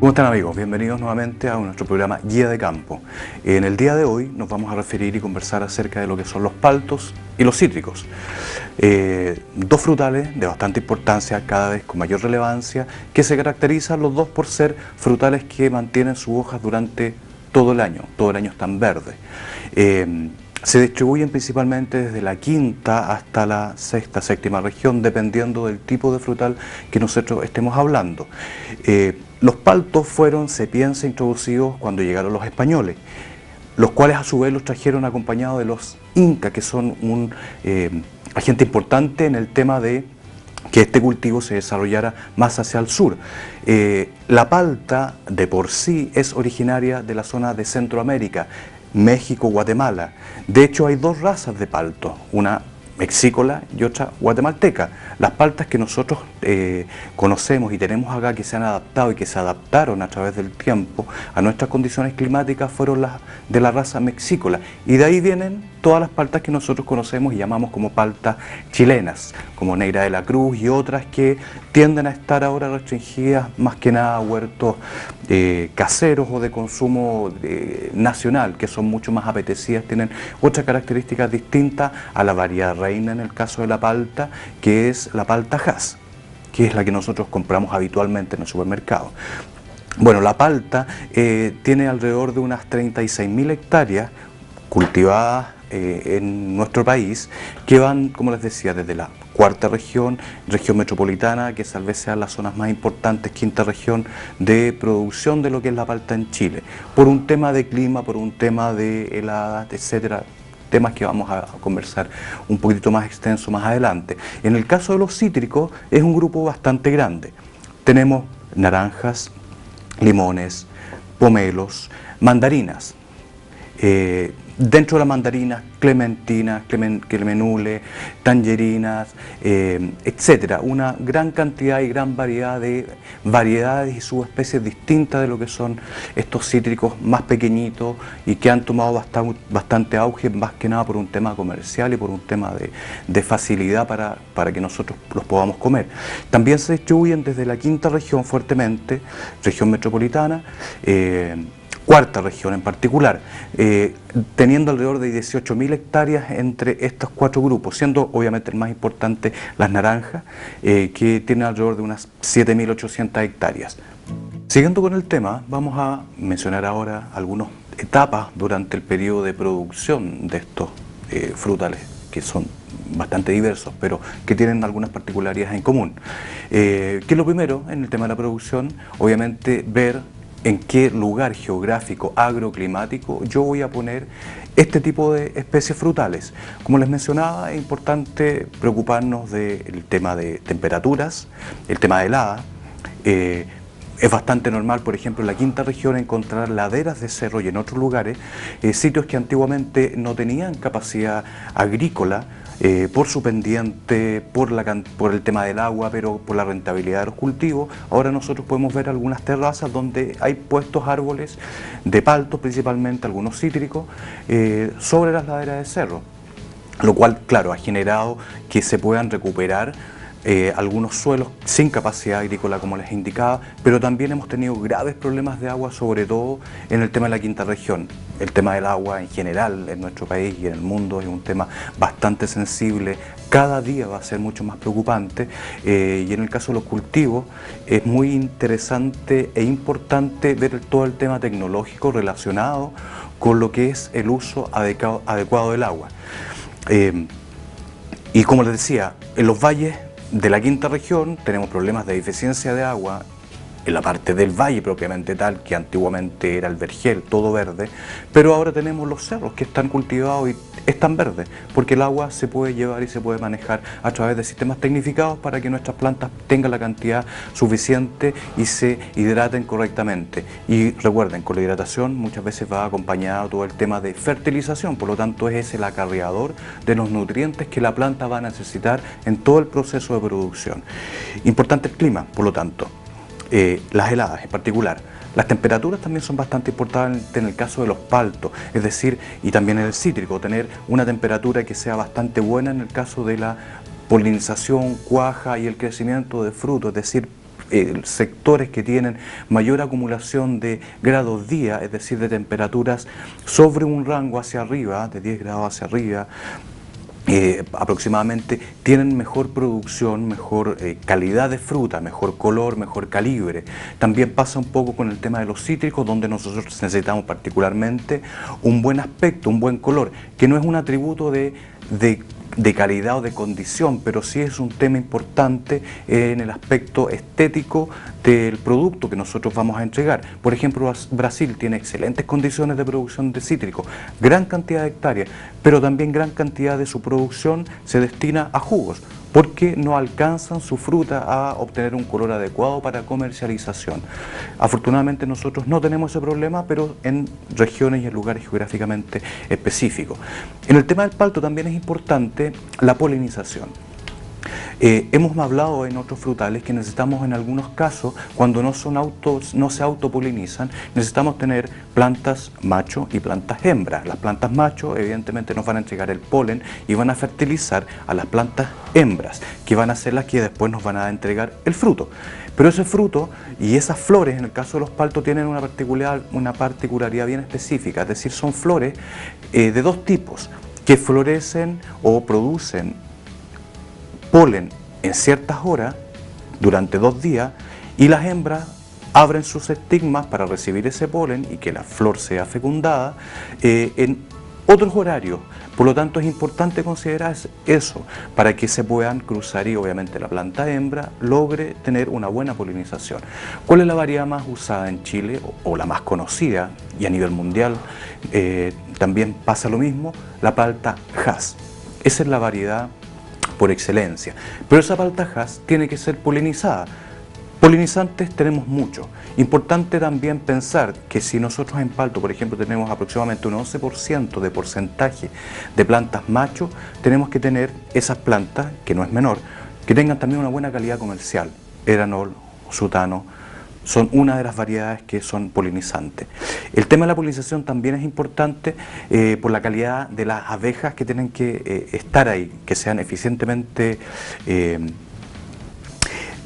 ¿Cómo están, amigos? Bienvenidos nuevamente a nuestro programa Guía de Campo. En el día de hoy nos vamos a referir y conversar acerca de lo que son los paltos y los cítricos. Dos frutales de bastante importancia, cada vez con mayor relevancia, que se caracterizan los dos por ser frutales que mantienen sus hojas durante todo el año están verdes. Se distribuyen principalmente desde la quinta hasta la sexta, séptima región, dependiendo del tipo de frutal que nosotros estemos hablando. Los paltos se piensa, introducidos cuando llegaron los españoles, los cuales a su vez los trajeron acompañados de los incas, que son un agente importante en el tema de que este cultivo se desarrollara más hacia el sur. La palta de por sí es originaria de la zona de Centroamérica, México, Guatemala. De hecho, hay dos razas de palto, una mexícola y otra guatemalteca. Las paltas que nosotros conocemos y tenemos acá, que se han adaptado y que se adaptaron a través del tiempo a nuestras condiciones climáticas, fueron las de la raza mexícola, y de ahí vienen todas las paltas que nosotros conocemos y llamamos como paltas chilenas, como Negra de la Cruz y otras que tienden a estar ahora restringidas más que nada a huertos caseros o de consumo nacional, que son mucho más apetecidas, tienen otras características distintas a la variedad reina en el caso de la palta, que es la palta Hass, que es la que nosotros compramos habitualmente en el supermercado. Bueno, la palta tiene alrededor de unas 36.000 hectáreas cultivadas en nuestro país, que van, como les decía, desde la cuarta región, región metropolitana, que tal vez sean las zonas más importantes, quinta región de producción de lo que es la palta en Chile, por un tema de clima, por un tema de heladas, etcétera, temas que vamos a conversar un poquito más extenso más adelante. En el caso de los cítricos es un grupo bastante grande. Tenemos naranjas, limones, pomelos, mandarinas. Dentro de las mandarinas, clementinas, clemenule, tangerinas, etcétera. Una gran cantidad y gran variedad de variedades y subespecies distintas de lo que son estos cítricos más pequeñitos y que han tomado bastante auge, más que nada por un tema comercial y por un tema de facilidad para que nosotros los podamos comer. También se distribuyen desde la quinta región fuertemente, región metropolitana, cuarta región en particular, teniendo alrededor de 18.000 hectáreas entre estos cuatro grupos, siendo obviamente el más importante las naranjas, que tienen alrededor de unas 7.800 hectáreas. Siguiendo con el tema, vamos a mencionar ahora algunas etapas durante el periodo de producción de estos frutales, que son bastante diversos, pero que tienen algunas particularidades en común. Que es lo primero en el tema de la producción, obviamente ver en qué lugar geográfico, agroclimático, yo voy a poner este tipo de especies frutales. Como les mencionaba, es importante preocuparnos del tema de temperaturas, el tema de helada. Es bastante normal, por ejemplo, en la quinta región encontrar laderas de cerro y en otros lugares, sitios que antiguamente no tenían capacidad agrícola, por su pendiente, por el tema del agua, pero por la rentabilidad de los cultivos. Ahora nosotros podemos ver algunas terrazas donde hay puestos árboles de paltos, principalmente algunos cítricos, sobre las laderas de cerro, lo cual, claro, ha generado que se puedan recuperar algunos suelos sin capacidad agrícola, como les indicaba, pero también hemos tenido graves problemas de agua, sobre todo en el tema de la quinta región. El tema del agua en general en nuestro país y en el mundo es un tema bastante sensible, cada día va a ser mucho más preocupante, y en el caso de los cultivos es muy interesante e importante ver todo el tema tecnológico relacionado con lo que es el uso adecuado del agua. Y como les decía, en los valles de la quinta región tenemos problemas de deficiencia de agua en la parte del valle propiamente tal, que antiguamente era el vergel, todo verde, pero ahora tenemos los cerros que están cultivados y están verdes, porque el agua se puede llevar y se puede manejar a través de sistemas tecnificados para que nuestras plantas tengan la cantidad suficiente y se hidraten correctamente. Y recuerden, con la hidratación muchas veces va acompañado todo el tema de fertilización, por lo tanto es el acarreador de los nutrientes que la planta va a necesitar en todo el proceso de producción. Importante el clima, por lo tanto. Las heladas en particular. Las temperaturas también son bastante importantes en el caso de los paltos, es decir, y también en el cítrico, tener una temperatura que sea bastante buena en el caso de la polinización, cuaja y el crecimiento de frutos, es decir, sectores que tienen mayor acumulación de grados día, es decir, de temperaturas sobre un rango hacia arriba, de 10 grados hacia arriba, aproximadamente, tienen mejor producción, mejor calidad de fruta, mejor color, mejor calibre. También pasa un poco con el tema de los cítricos, donde nosotros necesitamos particularmente un buen aspecto, un buen color, que no es un atributo de calidad o de condición, pero sí es un tema importante en el aspecto estético del producto que nosotros vamos a entregar. Por ejemplo, Brasil tiene excelentes condiciones de producción de cítricos, gran cantidad de hectáreas, pero también gran cantidad de su producción se destina a jugos, porque no alcanzan su fruta a obtener un color adecuado para comercialización. Afortunadamente nosotros no tenemos ese problema, pero en regiones y en lugares geográficamente específicos. En el tema del palto también es importante la polinización. Hemos hablado en otros frutales que necesitamos en algunos casos, cuando no se autopolinizan, necesitamos tener plantas macho y plantas hembra. Las plantas macho evidentemente nos van a entregar el polen y van a fertilizar a las plantas hembras, que van a ser las que después nos van a entregar el fruto. Pero ese fruto y esas flores, en el caso de los paltos, tienen una particularidad bien específica, es decir, son flores de dos tipos, que florecen o producen polen en ciertas horas, durante 2 días, y las hembras abren sus estigmas para recibir ese polen y que la flor sea fecundada en otros horarios. Por lo tanto, es importante considerar eso para que se puedan cruzar y obviamente la planta hembra logre tener una buena polinización. ¿Cuál es la variedad más usada en Chile o la más conocida y a nivel mundial? También pasa lo mismo, la palta Hass. Esa es la variedad por excelencia, pero esa palta Hass tiene que ser polinizada. Polinizantes tenemos muchos. Importante también pensar que si nosotros en palto, por ejemplo, tenemos aproximadamente un 11% de porcentaje de plantas macho, tenemos que tener esas plantas, que no es menor, que tengan también una buena calidad comercial. Eranol, sutano, son una de las variedades que son polinizantes. El tema de la polinización también es importante por la calidad de las abejas que tienen que estar ahí, que sean eficientemente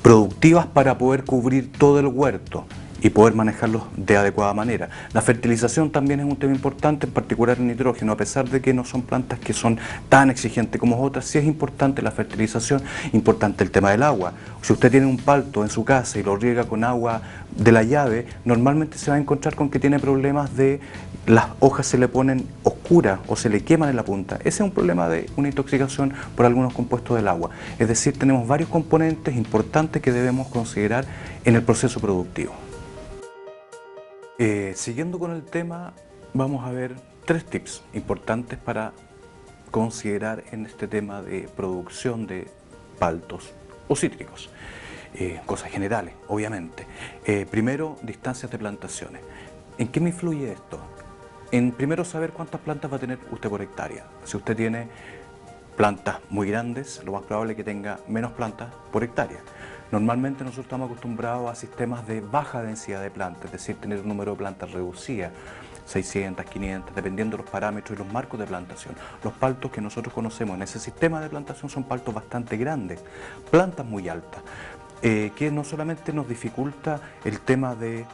productivas para poder cubrir todo el huerto y poder manejarlos de adecuada manera. La fertilización también es un tema importante, en particular el nitrógeno, a pesar de que no son plantas que son tan exigentes como otras, sí es importante la fertilización, importante el tema del agua. Si usted tiene un palto en su casa y lo riega con agua de la llave, normalmente se va a encontrar con que tiene problemas de las hojas se le ponen oscuras o se le queman en la punta. Ese es un problema de una intoxicación por algunos compuestos del agua. Es decir, tenemos varios componentes importantes que debemos considerar en el proceso productivo. Siguiendo con el tema, vamos a ver 3 tips importantes para considerar en este tema de producción de paltos o cítricos. Cosas generales, obviamente. Primero, distancias de plantaciones. ¿En qué me influye esto? En primero saber cuántas plantas va a tener usted por hectárea. Si usted tiene plantas muy grandes, lo más probable es que tenga menos plantas por hectárea. Normalmente nosotros estamos acostumbrados a sistemas de baja densidad de plantas, es decir, tener un número de plantas reducida, 600, 500, dependiendo de los parámetros y los marcos de plantación. Los paltos que nosotros conocemos en ese sistema de plantación son paltos bastante grandes, plantas muy altas, que no solamente nos dificulta el tema de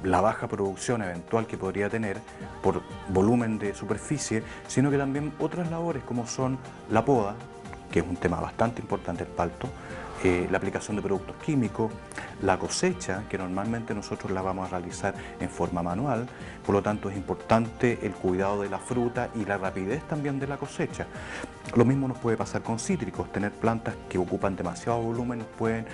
la baja producción eventual que podría tener por volumen de superficie, sino que también otras labores como son la poda, que es un tema bastante importante el palto, la aplicación de productos químicos, la cosecha, que normalmente nosotros la vamos a realizar en forma manual, por lo tanto es importante el cuidado de la fruta y la rapidez también de la cosecha. Lo mismo nos puede pasar con cítricos, tener plantas que ocupan demasiado volumen nos pueden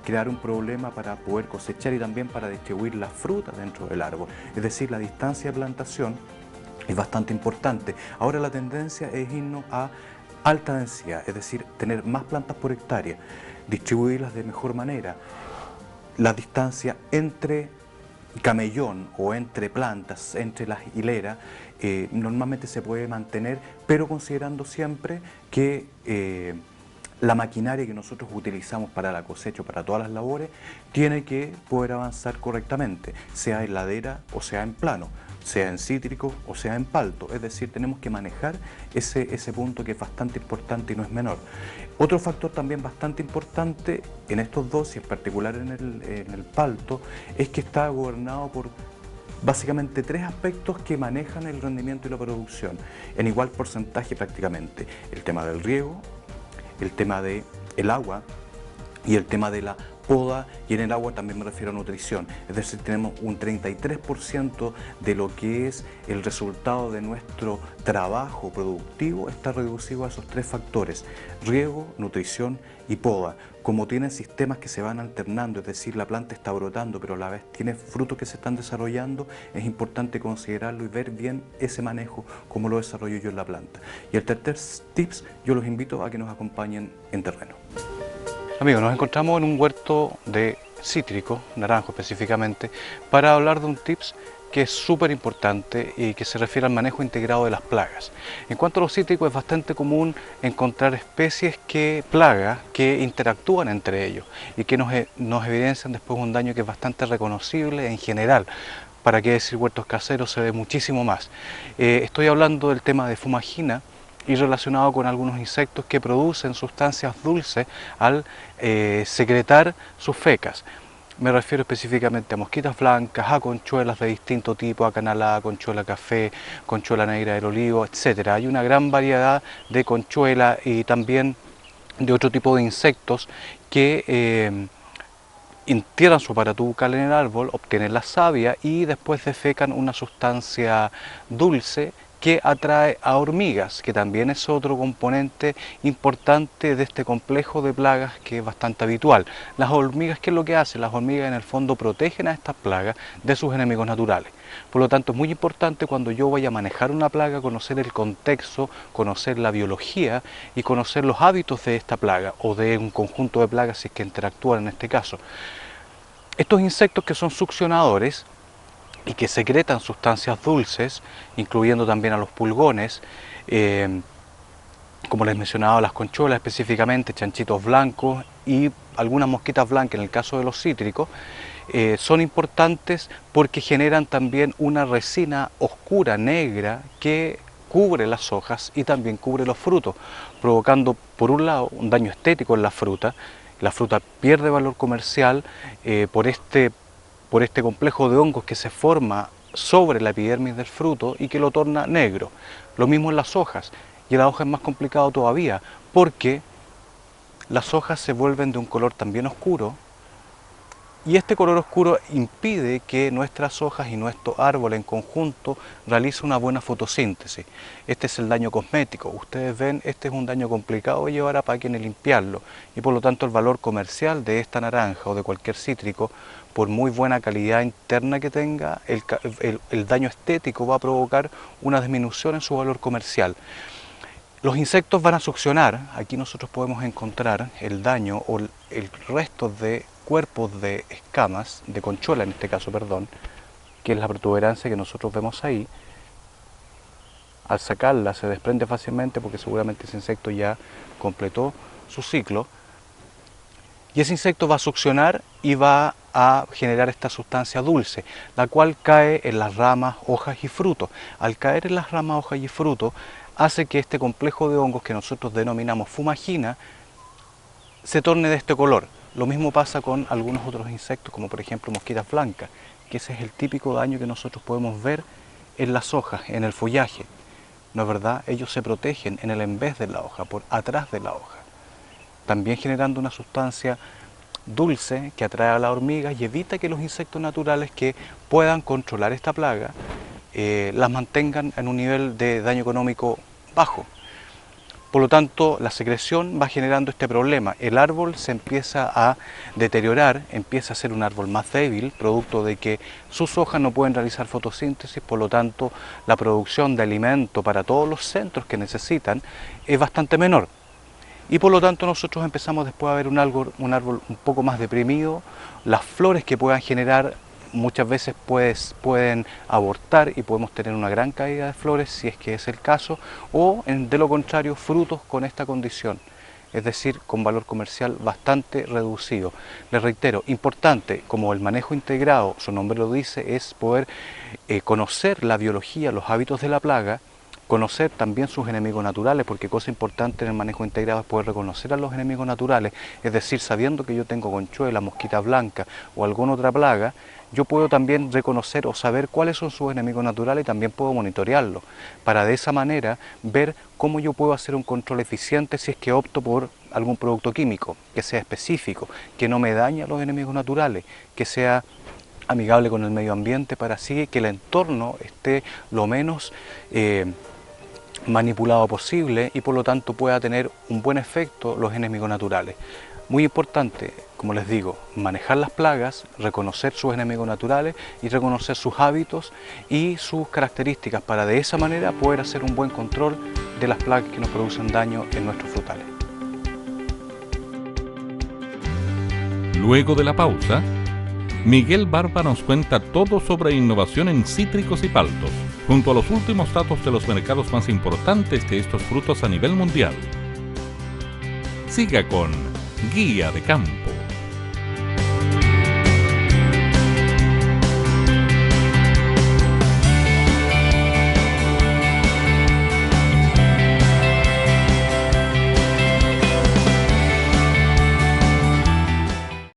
crear un problema para poder cosechar y también para distribuir la fruta dentro del árbol. Es decir, la distancia de plantación es bastante importante. Ahora la tendencia es irnos a alta densidad, es decir, tener más plantas por hectárea, distribuirlas de mejor manera. La distancia entre camellón o entre plantas, entre las hileras, normalmente se puede mantener, pero considerando siempre que la maquinaria que nosotros utilizamos para la cosecha o para todas las labores tiene que poder avanzar correctamente, sea en ladera o sea en plano. sea en cítrico o sea en palto. Es decir, tenemos que manejar ese punto que es bastante importante y no es menor. Otro factor también bastante importante en estos dos, y en particular en el palto, es que está gobernado por básicamente tres aspectos que manejan el rendimiento y la producción, en igual porcentaje prácticamente. El tema del riego, el tema del agua y el tema de la poda, y en el agua también me refiero a nutrición. Es decir, tenemos un 33% de lo que es el resultado de nuestro trabajo productivo está reducido a esos tres factores: riego, nutrición y poda. Como tienen sistemas que se van alternando, es decir, la planta está brotando pero a la vez tiene frutos que se están desarrollando, es importante considerarlo y ver bien ese manejo, cómo lo desarrollo yo en la planta. Y el tercer tips, yo los invito a que nos acompañen en terreno. Amigos, nos encontramos en un huerto de cítrico, naranjo específicamente, para hablar de un tips que es súper importante y que se refiere al manejo integrado de las plagas. En cuanto a los cítricos, es bastante común encontrar especies plagas que interactúan entre ellos y que nos evidencian después un daño que es bastante reconocible en general. Para qué decir huertos caseros, se ve muchísimo más. Estoy hablando del tema de fumagina, y relacionado con algunos insectos que producen sustancias dulces al secretar sus fecas. Me refiero específicamente a mosquitas blancas, a conchuelas de distinto tipo, a canalada, conchuela café, conchuela negra del olivo, etc. Hay una gran variedad de conchuelas y también de otro tipo de insectos que entierran su aparato bucal en el árbol, obtienen la savia y después defecan una sustancia dulce que atrae a hormigas, que también es otro componente importante de este complejo de plagas que es bastante habitual. Las hormigas, ¿qué es lo que hacen? Las hormigas en el fondo protegen a estas plagas de sus enemigos naturales. Por lo tanto, es muy importante cuando yo vaya a manejar una plaga conocer el contexto, conocer la biología y conocer los hábitos de esta plaga o de un conjunto de plagas si es que interactúan en este caso. Estos insectos que son succionadores y que secretan sustancias dulces, incluyendo también a los pulgones, como les mencionaba, las conchuelas específicamente, chanchitos blancos y algunas mosquitas blancas en el caso de los cítricos, son importantes porque generan también una resina oscura, negra, que cubre las hojas y también cubre los frutos, provocando por un lado un daño estético en la fruta pierde valor comercial por este complejo de hongos que se forma sobre la epidermis del fruto y que lo torna negro. Lo mismo en las hojas, y en la hoja es más complicado todavía, porque las hojas se vuelven de un color también oscuro, y este color oscuro impide que nuestras hojas y nuestro árbol en conjunto realice una buena fotosíntesis. Este es el daño cosmético. Ustedes ven, este es un daño complicado de llevar a máquina y limpiarlo, y por lo tanto el valor comercial de esta naranja o de cualquier cítrico, por muy buena calidad interna que tenga, el daño estético va a provocar una disminución en su valor comercial. Los insectos van a succionar. Aquí nosotros podemos encontrar el daño o el resto de cuerpos de escamas, de conchuela en este caso, perdón, que es la protuberancia que nosotros vemos ahí. Al sacarla se desprende fácilmente porque seguramente ese insecto ya completó su ciclo. Y ese insecto va a succionar y va a generar esta sustancia dulce, la cual cae en las ramas, hojas y frutos. Al caer en las ramas, hojas y frutos, hace que este complejo de hongos que nosotros denominamos fumagina se torne de este color. Lo mismo pasa con algunos otros insectos, como por ejemplo mosquitas blancas, que ese es el típico daño que nosotros podemos ver en las hojas, en el follaje. ¿No es verdad? Ellos se protegen en el en vez de la hoja, por atrás de la hoja, también generando una sustancia dulce que atrae a las hormigas y evita que los insectos naturales que puedan controlar esta plaga las mantengan en un nivel de daño económico bajo. Por lo tanto, la secreción va generando este problema. El árbol se empieza a deteriorar, empieza a ser un árbol más débil, producto de que sus hojas no pueden realizar fotosíntesis, por lo tanto, la producción de alimento para todos los centros que necesitan es bastante menor. Y por lo tanto nosotros empezamos después a ver un árbol un poco más deprimido, las flores que puedan generar muchas veces pueden abortar y podemos tener una gran caída de flores si es que es el caso, o de lo contrario frutos con esta condición. es decir, con valor comercial bastante reducido. Les reitero, importante, como el manejo integrado, su nombre lo dice, es poder conocer la biología, los hábitos de la plaga, conocer también sus enemigos naturales, porque cosa importante en el manejo integrado es poder reconocer a los enemigos naturales, es decir, sabiendo que yo tengo conchuela, mosquita blanca o alguna otra plaga, yo puedo también reconocer o saber cuáles son sus enemigos naturales y también puedo monitorearlos, para de esa manera ver cómo yo puedo hacer un control eficiente si es que opto por algún producto químico, que sea específico, que no me dañe a los enemigos naturales, que sea amigable con el medio ambiente, para así que el entorno esté lo menos manipulado posible y por lo tanto pueda tener un buen efecto los enemigos naturales. Muy importante, como les digo, manejar las plagas, reconocer sus enemigos naturales y reconocer sus hábitos y sus características para de esa manera poder hacer un buen control de las plagas que nos producen daño en nuestros frutales. Luego de la pausa, Miguel Barba nos cuenta todo sobre innovación en cítricos y paltos, junto a los últimos datos de los mercados más importantes de estos frutos a nivel mundial. Siga con Guía de Campo.